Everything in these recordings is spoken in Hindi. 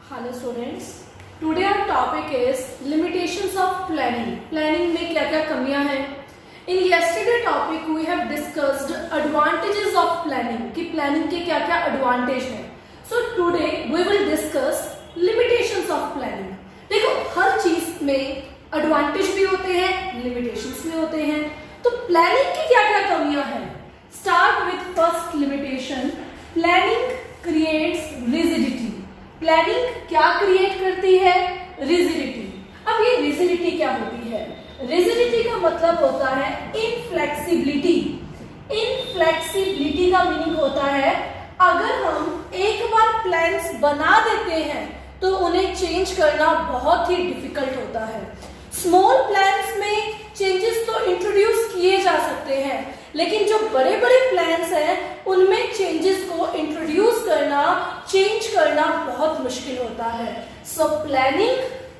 Hello students, today our topic is limitations of planning. Planning में क्या क्या कमियां हैं। In yesterday topic we have discussed advantages of planning कि प्लानिंग के क्या क्या एडवांटेज हैं। So today we will discuss limitations of planning. देखो, हर चीज में एडवांटेज भी होते हैं, लिमिटेशंस भी होते हैं। तो प्लानिंग की क्या क्या कमियां हैं। Start with first limitation, planning creates rigidity. Planning क्या क्रिएट करती है? रिजिडिटी। अब ये रिजिडिटी क्या होती है? रिजिडिटी का मतलब होता है इनफ्लेक्सिबिलिटी। इनफ्लेक्सिबिलिटी का मीनिंग होता है अगर हम एक बार प्लान्स बना देते हैं तो उन्हें चेंज करना बहुत ही डिफिकल्ट होता है। स्मॉल प्लान्स में चेंजेस तो इंट्रोड्यूस किए जा सकते हैं, लेकिन जो बड़े बड़े प्लान्स हैं उनमें चेंजेस को इंट्रोड्यूस करना, चेंज करना बहुत मुश्किल होता है। So planning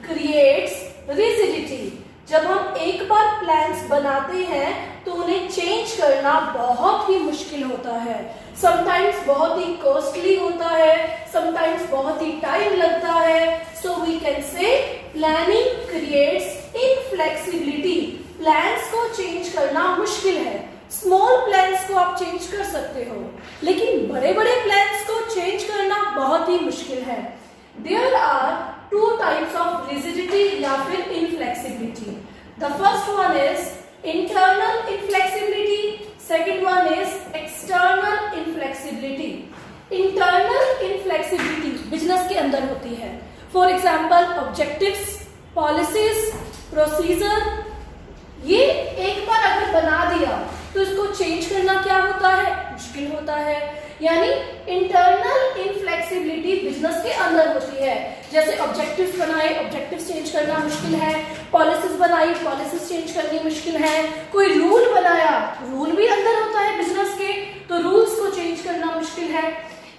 creates rigidity. जब हम एक बार प्लान्स बनाते हैं तो उन्हें चेंज करना बहुत ही मुश्किल होता है। समटाइम्स बहुत ही कॉस्टली होता है, समटाइम्स बहुत ही टाइम लगता है। So we can say planning creates inflexibility. Plans को चेंज करना मुश्किल है। स्मॉल प्लान्स को आप चेंज कर सकते हो, लेकिन बड़े बड़े प्लान्स को चेंज करना बहुत ही मुश्किल है। There are two types of rigidity या फिर inflexibility. The first one is internal inflexibility, second one is external inflexibility. Internal inflexibility business के अंदर होती है। For example objectives, policies, procedure. ये एक बार अगर बना दिया तो इसको चेंज करना क्या होता है? मुश्किल होता है। यानी इंटरनल इनफ्लेक्सिबिलिटी बिजनेस के अंदर होती है। जैसे ऑब्जेक्टिव्स बनाए, ऑब्जेक्टिव्स चेंज करना मुश्किल है। पॉलिसीज बनाई, पॉलिसीज चेंज करनी मुश्किल है। कोई रूल बनाया, रूल भी अंदर होता है बिजनेस के, तो रूल्स को चेंज करना मुश्किल है।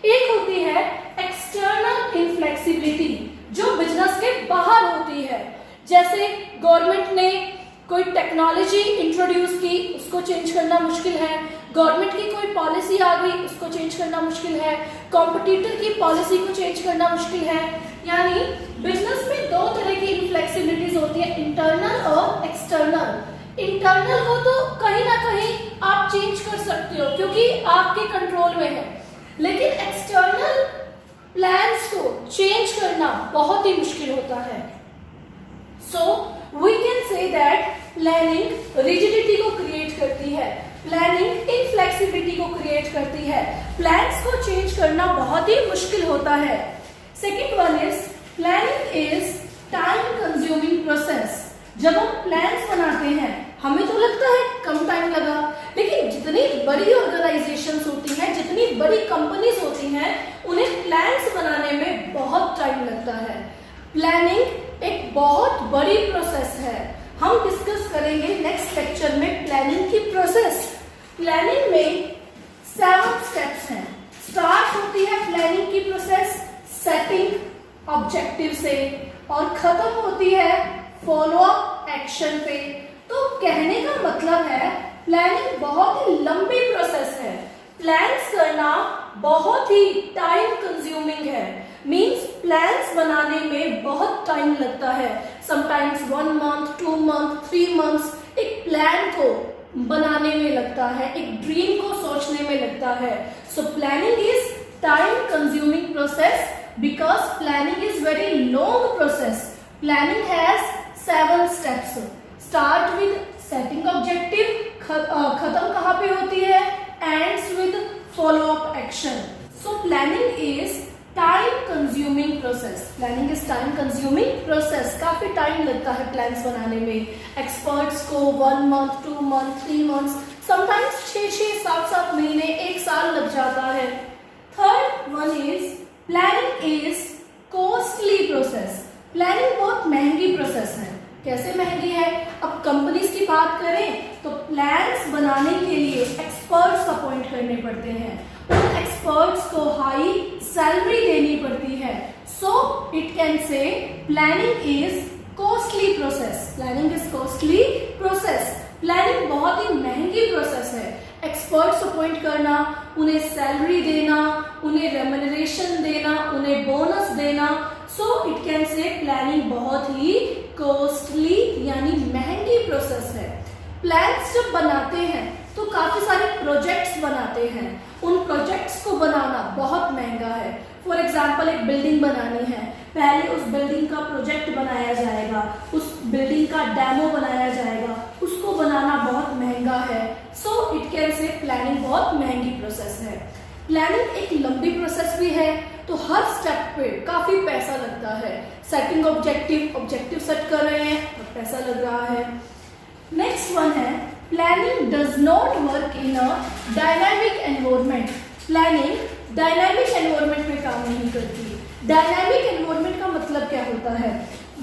एक होती है एक्सटर्नल इनफ्लेक्सिबिलिटी, जो बिजनेस के बाहर होती है। जैसे गवर्नमेंट ने कोई टेक्नोलॉजी इंट्रोड्यूस की, उसको चेंज करना मुश्किल है। गवर्नमेंट की कोई पॉलिसी आ गई, उसको चेंज करना मुश्किल है। कॉम्पिटिटर की पॉलिसी को चेंज करना मुश्किल है। यानी बिजनेस में दो तरह की इनफ्लेक्सिबिलिटीज होती है, इंटरनल और एक्सटर्नल। इंटरनल को तो कहीं ना कहीं आप चेंज कर सकते हो क्योंकि आपके कंट्रोल में है, लेकिन एक्सटर्नल प्लान्स को चेंज करना बहुत ही मुश्किल होता है। सो we can say that planning rigidity को क्रिएट करती है, प्लानिंग इनफ्लेक्सिबिलिटी को क्रिएट करती है। प्लान्स को चेंज करना बहुत ही मुश्किल होता है। Second one is planning is time consuming process. जब हम प्लान्स बनाते हैं हमें तो लगता है कम टाइम लगा, लेकिन जितनी बड़ी ऑर्गेनाइजेशंस होती हैं, जितनी बड़ी कंपनीज होती हैं, उन्हें प्लान्स बनाने में बहुत टाइम लगता है। प्लानिंग एक बहुत बड़ी प्रोसेस है। हम डिस्कस करेंगे नेक्स्ट लेक्चर में प्लानिंग की प्रोसेस। प्लानिंग में 7 स्टेप्स हैं। स्टार्ट होती है प्लानिंग की प्रोसेस सेटिंग ऑब्जेक्टिव से और खत्म होती है फॉलो अप एक्शन पे। तो कहने का मतलब है प्लानिंग बहुत ही लंबी प्रोसेस है। प्लान्स करना बहुत ही टाइम कंज्यूमिंग है। मीन्स प्लान्स बनाने में बहुत टाइम लगता है। समटाइम्स 1 मंथ, 2 मंथ, 3 मंथ्स एक प्लान को बनाने में लगता है, एक ड्रीम को सोचने में लगता है। So planning is time consuming process because planning is very long process. Planning has 7 steps. Start with setting objective, खत्म कहाँ पे होती है? Ends with follow up action. So planning is time consuming process. Planning is time consuming process. काफी टाइम लगता है प्लान्स बनाने में। एक्सपर्ट्स को 1 मंथ, 2 मंथ, 3 मंथ्स, समटाइम्स 6-6, 7-7 महीने, 1 साल लग जाता है। Third one is planning is costly process. Planning बहुत महंगी प्रोसेस है। कैसे महंगी है? अब कंपनीज की बात करें तो प्लान्स बनाने के लिए एक्सपर्ट्स अपॉइंट करने पड़ते हैं। उन एक्सपर्ट्स को हाई सैलरी देनी पड़ती है। So it can say planning is costly process. Planning is costly process. Planning बहुत ही महंगी प्रोसेस है। एक्सपर्ट्स अपॉइंट करना, उन्हें सैलरी देना, उन्हें रेम्यूनरेशन देना, उन्हें बोनस देना। So it can say planning बहुत ही कॉस्टली यानी महंगी प्रोसेस है। प्लान्स जब बनाते हैं तो काफी सारे प्रोजेक्ट्स बनाते हैं, उन प्रोजेक्ट्स को बनाना बहुत महंगा है। फॉर एग्जाम्पल एक बिल्डिंग बनानी है, पहले उस बिल्डिंग का प्रोजेक्ट बनाया जाएगा, उस बिल्डिंग का डेमो बनाया जाएगा, उसको बनाना बहुत महंगा है। So it can say planning बहुत महंगी प्रोसेस है। प्लानिंग एक लंबी प्रोसेस भी है, तो हर स्टेप पे काफी पैसा लगता है। सेटिंग ऑब्जेक्टिव सेट कर रहे हैं तो पैसा लग रहा है। नेक्स्ट वन है planning does not work in a dynamic environment. Planning dynamic environment में काम नहीं करती। डायनामिक एनवायरनमेंट का मतलब क्या होता है?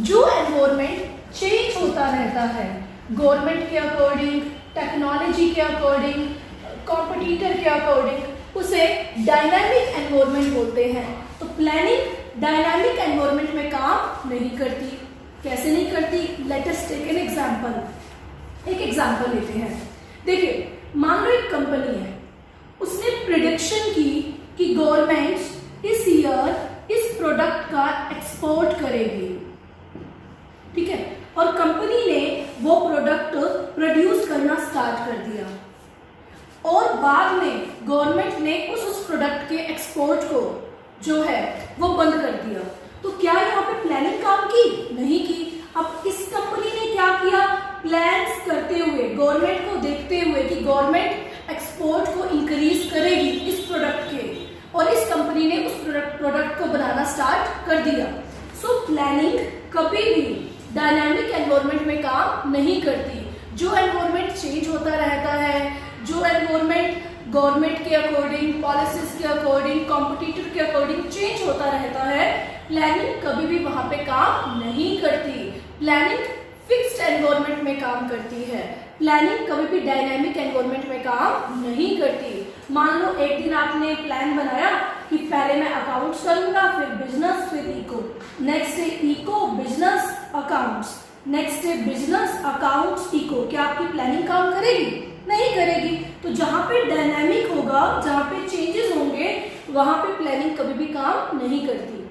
जो एनवायरनमेंट चेंज होता रहता है, गवर्नमेंट के अकॉर्डिंग, टेक्नोलॉजी के अकॉर्डिंग, कॉम्पिटिटर के अकॉर्डिंग, उसे डायनामिक एनवायरनमेंट बोलते हैं। तो प्लानिंग डायनामिक एनवायरनमेंट में काम नहीं करती। कैसे नहीं करती? Let us take an example. एक एग्जांपल लेते हैं। देखिए, मान लो एक कंपनी है, उसने प्रिडिक्शन की कि गवर्नमेंट इस ईयर इस प्रोडक्ट का एक्सपोर्ट करेगी, ठीक है, और कंपनी ने वो प्रोडक्ट प्रोड्यूस करना स्टार्ट कर दिया और बाद में गवर्नमेंट ने उस प्रोडक्ट के एक्सपोर्ट को जो है वो बंद कर दिया। तो क्या यहाँ पे प्लानिंग काम की? नहीं की। अब इस कंपनी ने क्या किया? प्लान्स करते हुए, गवर्नमेंट को देखते हुए कि गवर्नमेंट एक्सपोर्ट को इंक्रीज करेगी इस प्रोडक्ट के, और इस कंपनी ने उस प्रोडक्ट को बनाना स्टार्ट कर दिया। सो प्लानिंग कभी भी डायनामिक एनवायरनमेंट में काम नहीं करती। जो एनवायरनमेंट चेंज होता रहता है, जो एनवायरनमेंट गवर्नमेंट के अकॉर्डिंग, पॉलिसीज के अकॉर्डिंग, कॉम्पिटिटर के अकॉर्डिंग चेंज होता रहता है, प्लानिंग कभी भी वहां पे काम नहीं करती। प्लानिंग फिक्स्ड एनवायरनमेंट में काम करती है। प्लानिंग कभी भी डायनामिक एनवायरनमेंट में काम नहीं करती। मान लो एक दिन आपने प्लान बनाया कि पहले मैं अकाउंट्स करूंगा, फिर बिजनेस, फिर eco, next day eco, business, accounts, next day business, accounts, eco. क्या आपकी प्लानिंग काम करेगी? नहीं करेगी। तो जहां पे डायनामिक होगा, जहां पे चेंजेस होंगे, वहां पे प्लानिंग कभी भी काम नहीं करती।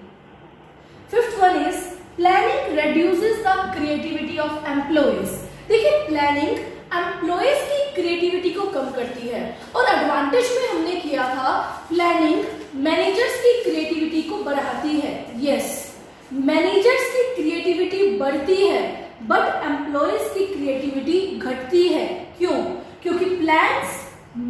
Fifth one is planning reduces the creativity of employees. देखिए, प्लानिंग एम्प्लॉयज की क्रिएटिविटी को कम करती है, और एडवांटेज में हमने किया था प्लानिंग मैनेजर्स की क्रिएटिविटी को बढ़ाती है। यस, मैनेजर्स की क्रिएटिविटी बढ़ती है, बट एम्प्लॉयज की क्रिएटिविटी घटती है। क्यों? क्योंकि प्लान्स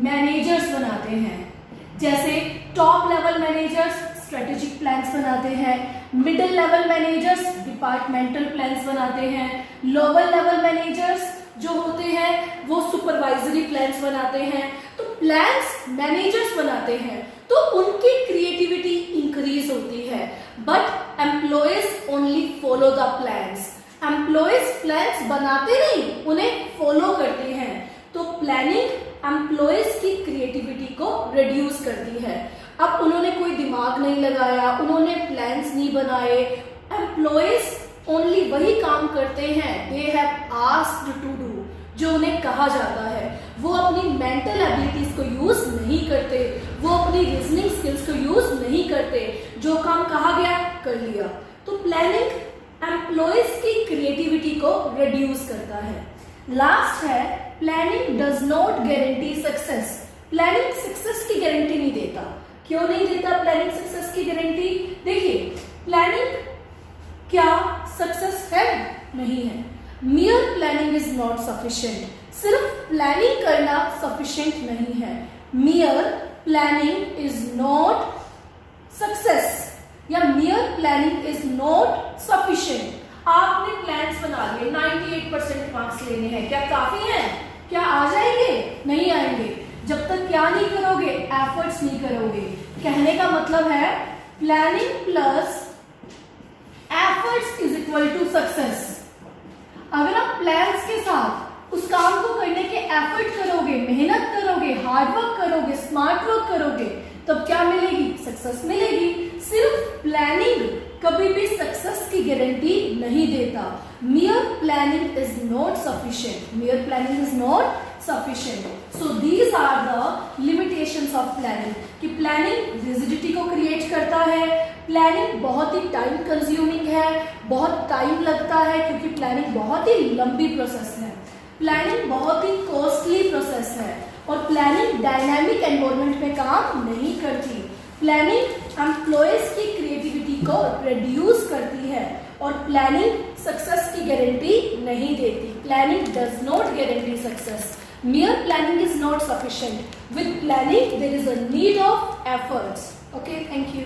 मैनेजर्स बनाते हैं। जैसे top level managers strategic plans बनाते हैं, middle level managers departmental plans बनाते हैं, लोअर लेवल मैनेजर्स जो होते हैं वो सुपरवाइजरी प्लान्स बनाते हैं। तो प्लान्स मैनेजर्स बनाते हैं तो उनकी क्रिएटिविटी इंक्रीज होती है, but employees only follow the plans. Employees plans बनाते नहीं, उन्हें फॉलो करते हैं। तो प्लानिंग एम्प्लॉयज की क्रिएटिविटी को रिड्यूस करती है। अब उन्होंने कोई दिमाग नहीं लगाया, उन्होंने प्लान्स नहीं बनाए, एम्प्लॉयज ओनली वही काम करते हैं they have asked to do, जो उन्हें कहा जाता है। वो अपनी मेंटल एबिलिटीज को यूज नहीं करते, वो अपनी रीजनिंग स्किल्स को यूज नहीं करते, जो काम कहा गया कर लिया। तो प्लानिंग एम्प्लॉयज की क्रिएटिविटी को रिड्यूस करता है। लास्ट है planning does not guarantee success. Planning success की गारंटी नहीं देता। क्यों नहीं देता प्लानिंग सक्सेस की गारंटी? देखिए, प्लानिंग क्या सक्सेस है? नहीं है। Mere planning is not sufficient. सिर्फ प्लानिंग करना सफिशिएंट नहीं है। Mere planning is not success या mere planning is not sufficient. आपने प्लान्स बना लिए, 98% मार्क्स लेने हैं, क्या काफी है? क्या आ जाएंगे? नहीं आएंगे जब तक क्या नहीं करोगे, एफर्ट्स नहीं करोगे। कहने का मतलब है planning plus efforts is equal to success. अगर आप प्लान्स के साथ उस काम को करने के एफर्ट करोगे, मेहनत करोगे, हार्डवर्क करोगे, स्मार्ट वर्क करोगे, तब क्या मिलेगी? सक्सेस मिलेगी। सिर्फ प्लानिंग कभी भी सक्सेस की गारंटी नहीं देता। मियर planning is not sufficient. मियर planning is not sufficient. So these are the limitations of planning. कि प्लानिंग रिजिडिटी को क्रिएट करता है, प्लानिंग बहुत ही टाइम कंज्यूमिंग है, बहुत टाइम लगता है क्योंकि प्लानिंग बहुत ही लंबी प्रोसेस है, प्लानिंग बहुत ही कॉस्टली प्रोसेस है और प्लानिंग डायनामिक एनवायरनमेंट में काम नहीं करती। प्लानिंग एम्प्लॉयज की क्रिएटिविटी को रिड्यूस करती है और प्लानिंग सक्सेस की गारंटी नहीं देती। Planning does not guarantee success. Mere planning is not sufficient. With planning, there is a need of efforts. Okay, thank you.